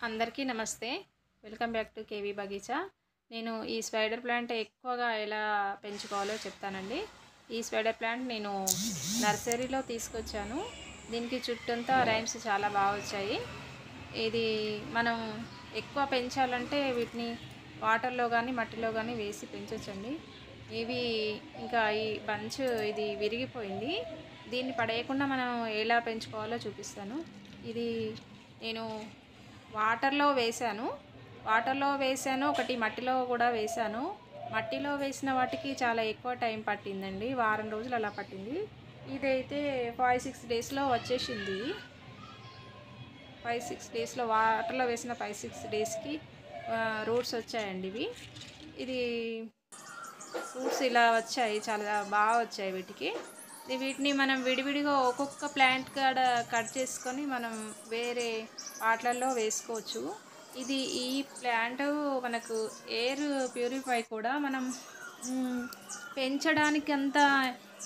అందరికీ నమస్తే. Welcome back to KV Bagicha. నేను ఈ స్పైడర్ ప్లాంట్ ఎక్కువగా ఎలా పెంచుకోవాలో చెప్తానండి. ఈ స్పైడర్ ప్లాంట్ నేను నర్సరీలో తీసుకొచ్చాను. దీనికి చుట్టంతా రైమ్స్ చాలా బాగా వచ్చాయి. ఇది మనం ఎక్కువ పెంచాలంటే వీటిని వాటర్లో కానీ మట్టిలో కానీ వేసి పెంచొచ్చండి. ఇవి ఇంకా ఈ బంచ్ ఇది విరిగిపోయింది. దీన్ని పడేయకుండా మనం ఎలా పెంచుకోవాలో చూపిస్తాను. ఇది నేను వాటర్లో వేసాను, ఒకటి మట్టిలో కూడా వేసాను. మట్టిలో వేసిన వాటికి చాలా ఎక్కువ టైం పట్టిందండి, వారం రోజులు అలా పట్టింది. ఇదైతే 5-6 డేస్లో వచ్చేసింది. 5-6 డేస్లో వాటర్లో వేసిన 5-6 డేస్కి రూట్స్ వచ్చాయండి. ఇది రూట్స్ ఇలా వచ్చాయి, చాలా బాగా వచ్చాయి వీటికి. వీటిని మనం విడివిడిగా ఒక్కొక్క ప్లాంట్ కాడ కట్ చేసుకొని మనం వేరే వాటిలలో వేసుకోవచ్చు. ఈ ప్లాంట్ మనకు ఎయిర్ ప్యూరిఫై కూడా మనం పెంచడానికి అంత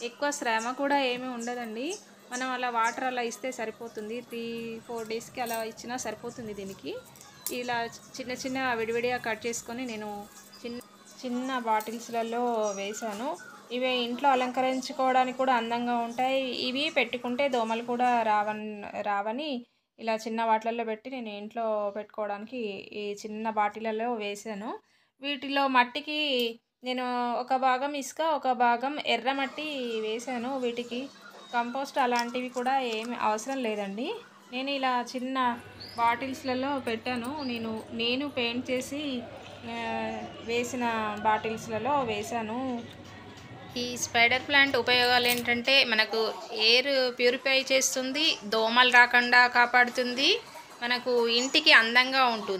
ఎక్కువ శ్రమ కూడా ఏమీ ఉండదండి. మనం అలా వాటర్ అలా ఇస్తే సరిపోతుంది. 3-4 డేస్కి అలా ఇచ్చినా సరిపోతుంది. దీనికి ఇలా చిన్న చిన్న విడివిడిగా కట్ చేసుకొని నేను చిన్న బాటిల్స్లలో వేసాను. ఇవి ఇంట్లో అలంకరించుకోవడానికి కూడా అందంగా ఉంటాయి. ఇవి పెట్టుకుంటే దోమలు కూడా రావని ఇలా చిన్న వాటిలలో పెట్టి నేను ఇంట్లో పెట్టుకోవడానికి ఈ చిన్న బాటిలలో వేసాను. వీటిలో మట్టికి నేను ఒక భాగం ఇసుక, ఒక భాగం ఎర్రమట్టి వేసాను. వీటికి కంపోస్ట్ అలాంటివి కూడా ఏమి అవసరం లేదండి. నేను ఇలా చిన్న బాటిల్స్లలో పెట్టాను. నేను పెయింట్ చేసి వేసిన బాటిల్స్లలో వేసాను. ఈ స్పైడర్ ప్లాంట్ ఉపయోగాలు ఏంటంటే, మనకు ఎయిర్ ప్యూరిఫై చేస్తుంది, దోమలు రాకుండా కాపాడుతుంది, మనకు ఇంటికి అందంగా ఉంటుంది.